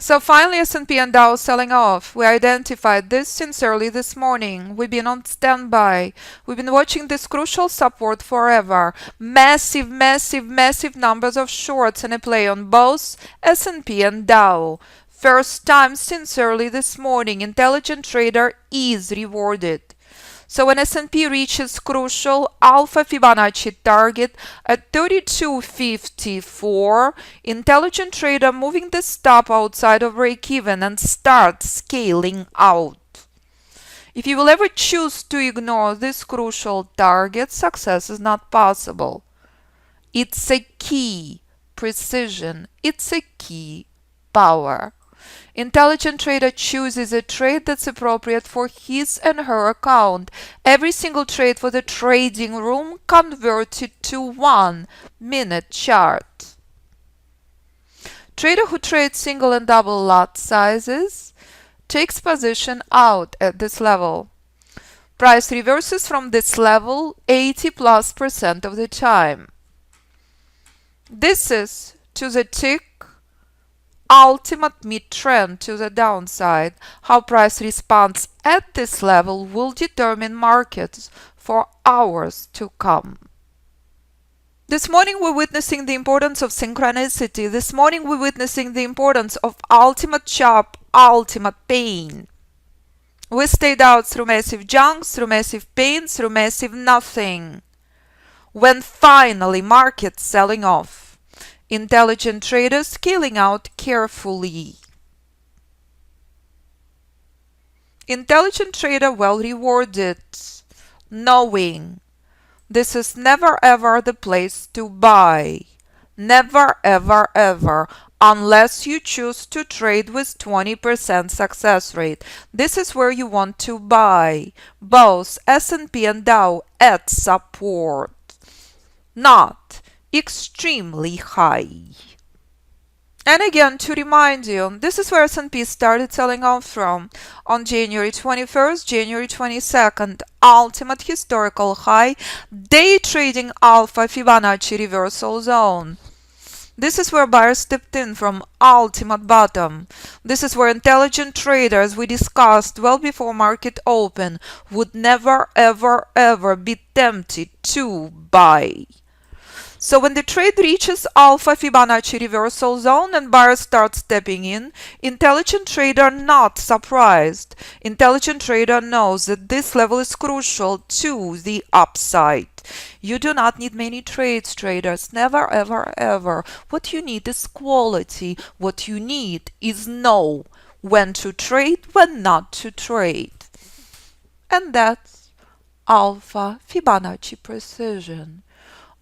So finally, S&P and Dow selling off. We identified this since early this morning. We've been on standby. We've been watching this crucial support forever. Massive, massive, massive numbers of shorts and a play on both S&P and Dow. First time since early this morning, intelligent trader is rewarded. So when S&P reaches crucial Alpha Fibonacci target at 32.54, intelligent trader moving the stop outside of break-even and start scaling out. If you will ever choose to ignore this crucial target, success is not possible. It's a key precision. It's a key power. Intelligent trader chooses a trade that's appropriate for his and her account. Every single trade for the trading room converted to 1-minute chart. Trader who trades single and double lot sizes takes position out at this level. Price reverses from this level 80+% of the time. This is to the tick ultimate mid-trend to the downside. How price responds at this level will determine markets for hours to come. This morning we're witnessing the importance of synchronicity. This morning we're witnessing the importance of ultimate sharp, ultimate pain. We stayed out through massive junks, through massive pain, through massive nothing. When finally markets selling off. Intelligent traders scaling out carefully. Intelligent trader well rewarded, knowing this is never ever the place to buy. Never ever ever, unless you choose to trade with 20% success rate. This is where you want to buy both S&P and Dow at support, not extremely high. And again, to remind you, this is where S&P started selling off from on January 21st, January 22nd, ultimate historical high, day trading Alpha Fibonacci reversal zone. This is where buyers stepped in from ultimate bottom. This is where intelligent traders, we discussed well before market open, would never ever ever be tempted to buy. So when the trade reaches Alpha Fibonacci reversal zone and buyers start stepping in, intelligent trader not surprised. Intelligent trader knows that this level is crucial to the upside. You do not need many trades, traders. Never, ever, ever. What you need is quality. What you need is know when to trade, when not to trade. And that's Alpha Fibonacci precision.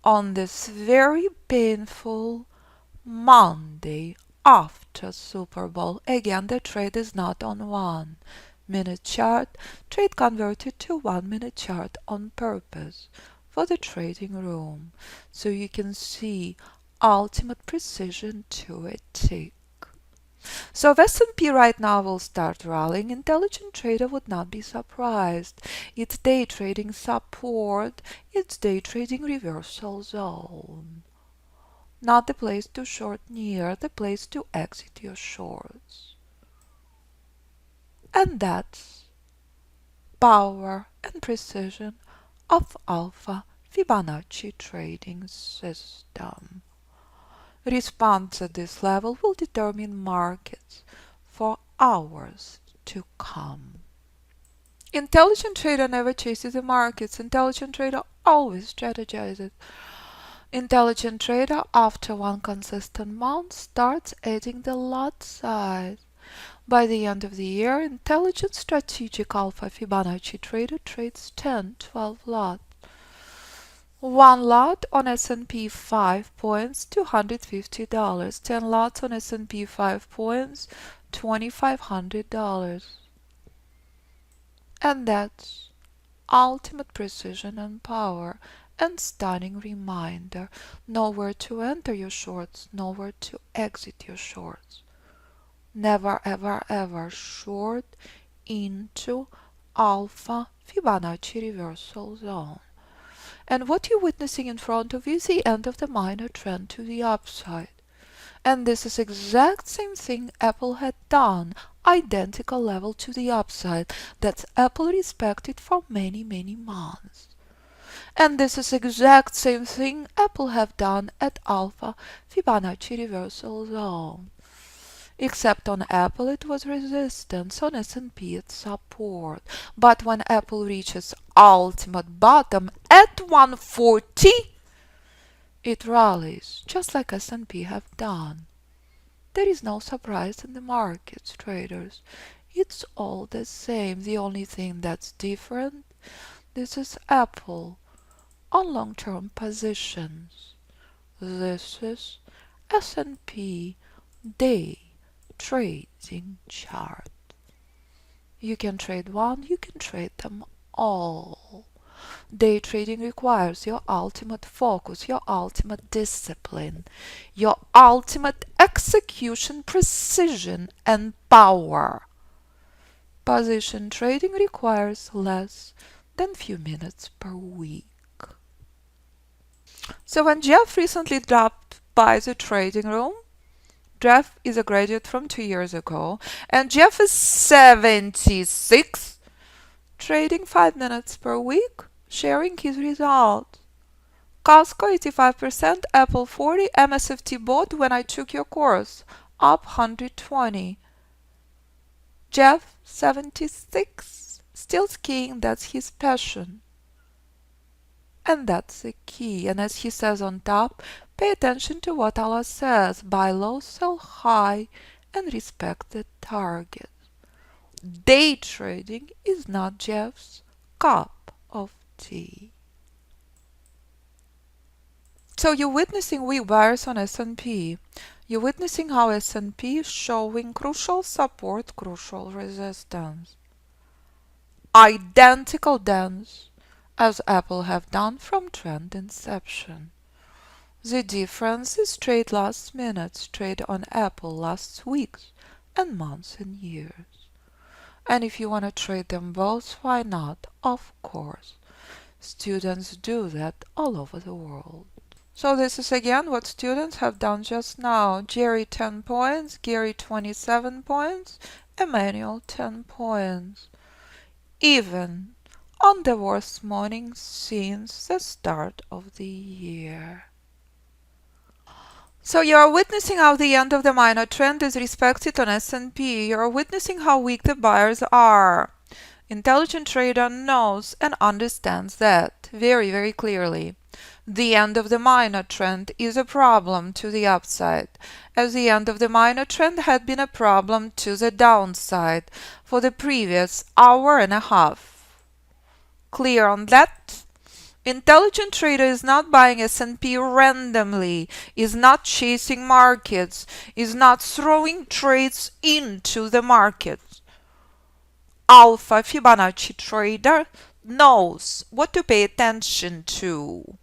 On this very painful Monday after Super Bowl. Again, the trade is not on 1-minute chart. Trade converted to 1-minute chart on purpose for the trading room. So you can see ultimate precision to a tick. So if S&P right now will start rallying, intelligent trader would not be surprised. It's day trading support, it's day trading reversal zone. Not the place to short near, the place to exit your shorts. And that's power and precision of Alpha Fibonacci Trading System. Response at this level will determine markets for hours to come. Intelligent trader never chases the markets. Intelligent trader always strategizes. Intelligent trader, after one consistent month, starts adding the lot size. By the end of the year, intelligent strategic Alpha Fibonacci trader trades 10-12 lots. One lot on S&P 5 points, $250. 10 lots on S&P 5 points, $2,500. And that's ultimate precision and power and stunning reminder. Know where to enter your shorts, know where to exit your shorts. Never ever ever short into Alpha Fibonacci reversal zone. And what you're witnessing in front of you is the end of the minor trend to the upside. And this is exact same thing Apple had done. Identical level to the upside that Apple respected for many, many months. And this is exact same thing Apple have done at Alpha Fibonacci reversal zone. Except on Apple it was resistance, on S&P it's support. But when Apple reaches ultimate bottom at 140, it rallies, just like S&P have done. There is no surprise in the markets, traders. It's all the same. The only thing that's different, this is Apple on long-term positions. This is S&P day trading chart. You can trade one, you can trade them all. Day trading requires your ultimate focus, your ultimate discipline, your ultimate execution precision and power. Position trading requires less than few minutes per week. So when Jeff recently dropped by the trading room, Jeff is a graduate from 2 years ago, and Jeff is 76, trading 5 minutes per week, sharing his results. Costco 85%, Apple 40, MSFT bought when I took your course, up 120. Jeff 76, still skiing, that's his passion. And that's the key. And as he says on top, pay attention to what Alla says. Buy low, sell high, and respect the target. Day trading is not Jeff's cup of tea. So you're witnessing weak buyers on S&P. You're witnessing how S&P is showing crucial support, crucial resistance. Identical dance as Apple have done from trend inception. The difference is trade last minute, trade on Apple last weeks and months and years. And if you want to trade them both, why not? Of course. Students do that all over the world. So this is again what students have done just now. Jerry 10 points, Gary 27 points, Emmanuel 10 points. Even on the worst morning since the start of the year. So you are witnessing how the end of the minor trend is respected on S&P. You are witnessing how weak the buyers are. Intelligent trader knows and understands that very, very clearly. The end of the minor trend is a problem to the upside, as the end of the minor trend had been a problem to the downside for the previous hour and a half. Clear on that? Intelligent trader is not buying S&P randomly, is not chasing markets, is not throwing trades into the market. Alpha Fibonacci trader knows what to pay attention to.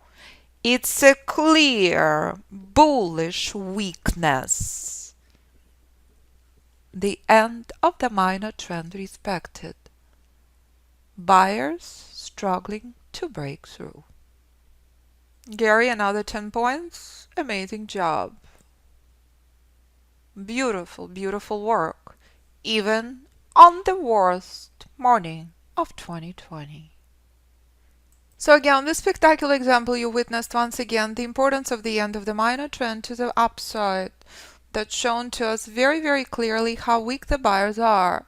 It's a clear bullish weakness. The end of the minor trend respected. Buyers struggling to break through. Gary, another 10 points. Amazing job. Beautiful, beautiful work. Even on the worst morning of 2020. So again, this spectacular example you witnessed once again the importance of the end of the minor trend to the upside. That's shown to us very, very clearly how weak the buyers are.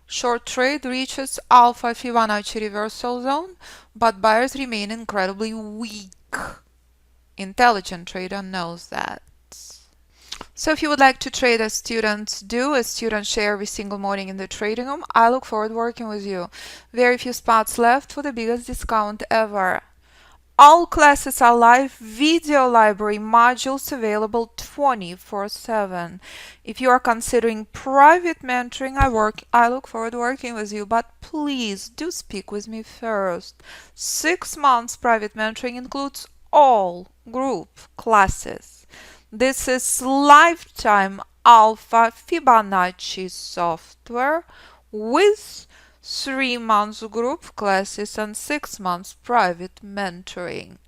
Short trade reaches Alpha Fibonacci reversal zone, but buyers remain incredibly weak. Intelligent trader knows that. So if you would like to trade as students do, as students share every single morning in the trading room, I look forward to working with you. Very few spots left for the biggest discount ever. All classes are live, video library modules available 24/7. If you are considering private mentoring, I look forward to working with you, but please do speak with me first. 6 months private mentoring includes all group classes. This is lifetime Alpha Fibonacci software with 3 months group classes and 6 months private mentoring.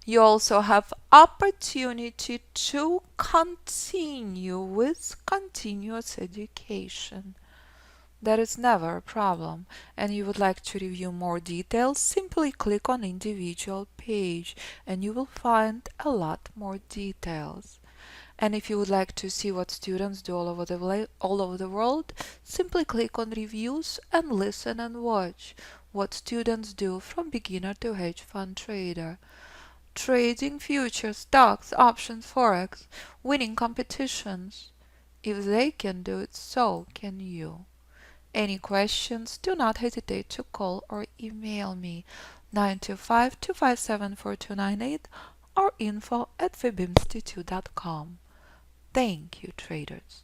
You also have opportunity to continue with continuous education. That is never a problem. And you would like to review more details, simply click on individual page and you will find a lot more details. And if you would like to see what students do all over the world, simply click on reviews and listen and watch what students do from beginner to hedge fund trader. Trading futures, stocks, options, forex, winning competitions. If they can do it, so can you. Any questions, do not hesitate to call or email me 925-257-4298 or info@fibinstitute.com. Thank you, traders.